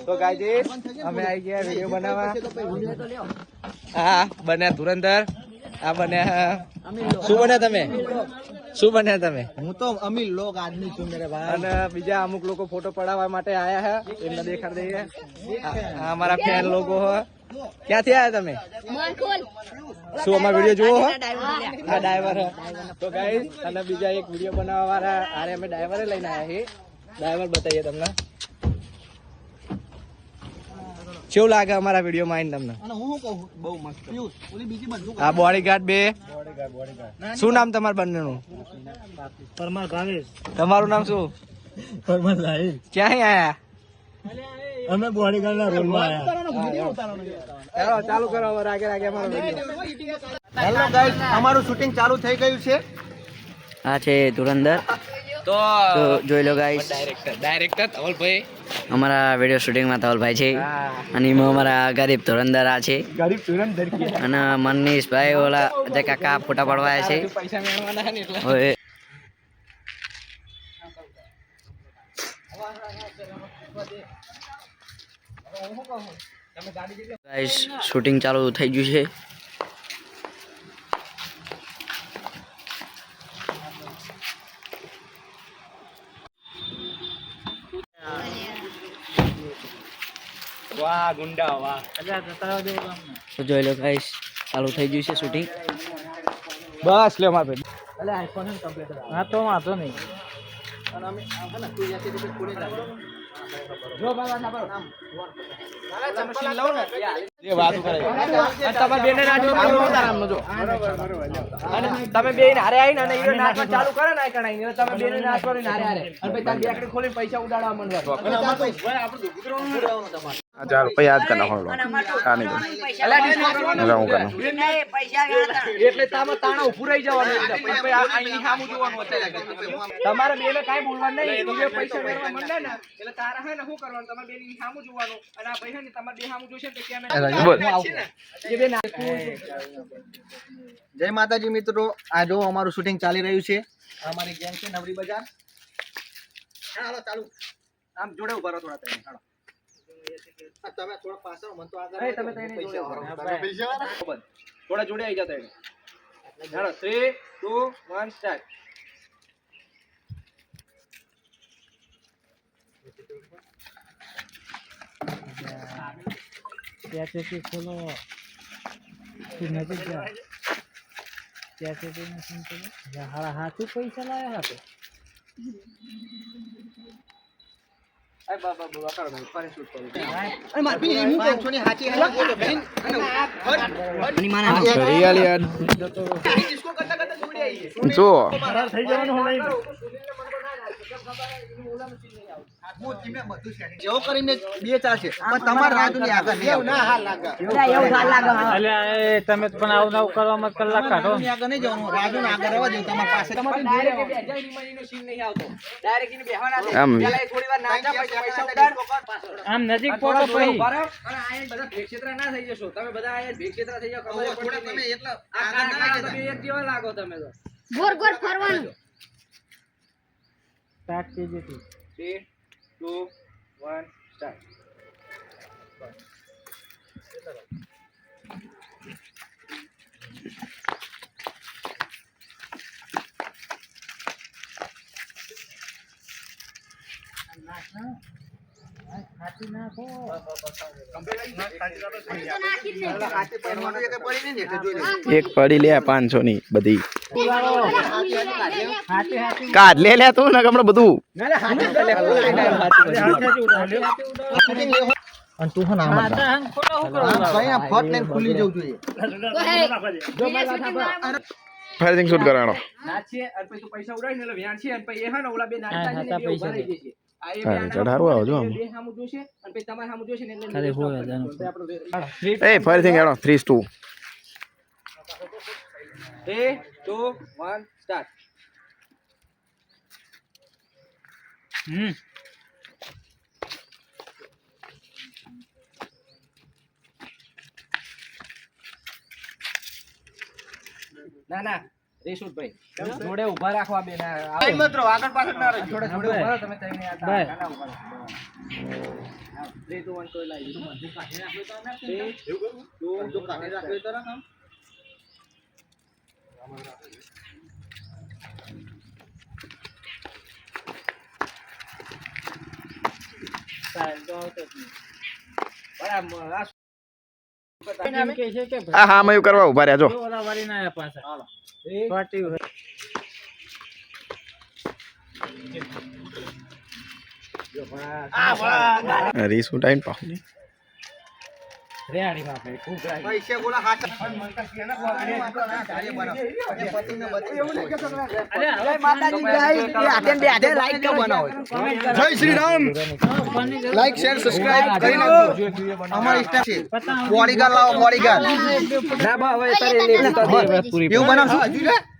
તો ગાઈસ અમે આવી ગયા વિડિયો બનાવવા. હા બન્યા ધુરંધર. આ બન્યા શું બન્યા તમે? શું બન્યા તમે? હું તો અમીર લોક આદમી છું મેરે ભાઈ. અને બીજા અમુક લોકો ફોટો પડાવવા માટે આયા છે. એમને દેખાડી દઈએ. આ અમારા ફેન લોકો હો. ક્યાંથી આયા તમે? શું અમારો વિડિયો જુઓ હો? આ ડ્રાઈવર હે. તો ગાઈસ અને બીજા એક વિડિયો બનાવવા વાળા આરે અમે ડ્રાઈવરે લઈને આયા છીએ. ડ્રાઈવર બતાવીએ તમને. કેવું લાગે અમારા વિડીયો માં તમને? અને હું શું કહું બહુ મસ્ત પિયુષ ઓલી બીજી બધું આ બોડીગાર્ડ બે શું નામ તમારું બંનેનું? પરમાર ભાવેશ. તમારું નામ શું? પરમાર સાહિલ. ક્યાં આયા? અમે બોડીગાર્ડ ના રોલ માં આયા. ચાલુ કરો હવે રાગે રાગે અમારો વિડીયો. હેલો ગાઈસ અમારું શૂટિંગ ચાલુ થઈ ગયું છે. આ છે ધુરંધર. તો જોઈ લો ગાઈસ, ડાયરેક્ટર ધવલભાઈ અમારા વિડિયો શૂટિંગ માં ધવલભાઈ છે અને એમાં અમારા ગરીબ ધુરંધર આ છે ગરીબ ધુરંધર કે અને મનીષભાઈ ઓલા જે કાકા ફોટા પડવાયા છે. પૈસા મેળવવાના છે ને એટલે ઓય ગાઈસ શૂટિંગ ચાલુ થઈ ગયું છે. વાહ ગુંડા વાહ. તો જોઈ લો ગાઈસ ચાલુ થઈ ગયું છે શૂટિંગ. બસ લે માર ભાઈ. અલે આઈફોન ને કમ્પ્લીટ હા તો વાંધો નહીં. અને અમે આગળ ના કોઈ જાતે રીતે ખોલી લાગે જો બાબા ના બરો મશીન લાવો ને જે વાતો કરે. અને તમાર બેને નાચો આરામ જો. અને તમે બે ને હારે આવીને અને ઈરો નાચવા ચાલુ કરે ને આ કણાઈ તમે બેને નાચવાની નારે હારે અને પછી તાર બેકડી ખોલીને પૈસા ઉડાડવા માંડવા. અને અમાર તો ભાઈ આપણું દુકરાનું ઉડાવવાનું તમારે. ચાલ પછી યાદ કરના હોલો આ નહીં હું કરું એટલે તામાં તાણા ઉભું રહી જવાનું પછી આની સામું જોવાનું તમારે બેને કાઈ બોલવાનું નહીં. તું જે પૈસા મેળવવા માંડે ને એટલે તારા હે ને શું કરવાનું તમારે બેની સામું જોવાનું અને આ ભાઈ હે ને તમારે બે સામું જોશે તો કેમે એ બે ના. જય માતાજી મિત્રો, આ જો અમારું શૂટિંગ ચાલી રહ્યું છે. અમારી ગેંગ છે નવરી બજાર. હાલો ચાલુ. આમ જોડે ઉભા રહો થોડા તમે. હાલો તમે થોડા પાછળ મન તો આગળ તમે તો એને જોડે થોડા જોડે આવી જતા એને. ચાલો 3 2 1 સ્ટાર્ટ. कैसे की खोलो फिर नजर क्या कैसे की मशीन चलो हरा हाथी पैसा लाया हाथे આય બાબા બાબા કરો ભાઈ ફરી શૂટ કરો. અરે માર બી હું કહું છું ને હાચી હાલો બોલો બેન અને માના રિયલ યાર इसको करता करता जोड़े आइए જો થઈ જવાનું હો નહીં જેવો કરીને બે ચાલશે પણ તમાર રાજુની આગળ નહીં આવું ના હાલ લાગે અલે તમે પણ આવું નવું કરવા મત કલાક કાઢો. રાજુની આગળ નહીં જવાનું રાજુની આગળ રહેવા દઉં તમારી પાસે ડાયરેક્ટ બેજા ઈનો સીન નહીં આવતો. ડાયરેક્ટ ઈને બેહવાના છે. આમ. પેલા થોડીવાર નાચા પછી પૈસા ઉડાડ. આમ નજીક પોતો પછી અને આયે બધા ભેક્ષેત્રા ના થઈ જશો. તમે બધા આયે ભેક્ષેત્રા થઈ જાવ ખબર થોડા પડે તમે નહીં. એટલા આ આગળ ના કારણે તમે એક જેવા લાગો તમે તો. ગોર ગોર ફરવાનું સ્ટાર્ટ કીધી તું 3 2 1 સ્ટાર્ટ. એક પડી લે 500 ની બધી કાઢ લે લે તું ને હમણાં બધું અને તું હન આમ ભાઈ આ ફટ લઈને ખુલી જવું જોઈએ ફાયરિંગ શૂટ કરાણો નાચીએ અને પછી તું પૈસા ઉડાડીને એટલે વ્યાણ છે અને પછી એ હે ને ઓલા બે નાચતા છે ને બે ઉભા રહી જશે. આ એ બે હા, ચઢાડવા આવજો આમ. બે સામું જોશે અને પછી તમારે સામું જોશે ને એટલે ખાલી stop હોય કરી જાણો. દેવાનું. એ ફાયરિંગ એનો 3 2 3 2 1 સ્ટાર્ટ. ના ના રેશુટ ભાઈ જોડે ઊભા રાખવા બે ના મિત્રો આગળ પાછળ ના રહેજો જોડે જોડે ઊભા રહો તમે તઈને આ બાય. ગાના ઊભા રહો. 3 2 1 કોઈ લાવી મંદિર કાઢી નાખ્યું તો અમે જો કાઢી રાખ્યું તો કામ સાહેબ તો આવતો જ નહીં. બરાબર આ એમ કહે છે કે આ હા મયું કરવા ઉભા રહ્યા જો જો ઓલા વાળી ના આયા પાછા. પાટી હોય. રીસ ઉઠાઈને પાહું રેડી માં ભાઈ ખૂબ રાઈ પૈસે બોલા હાથ માતાજી જય આતે બે લાઈક કે બનાવો જય Shri Ram like share subscribe કરી નાખજો અમારી ઇન્સ્ટા છે બોડીગાર્ડ લાવો બોડીગાર્ડ ના બા હવે તારે પૂરી એવું બનાવશું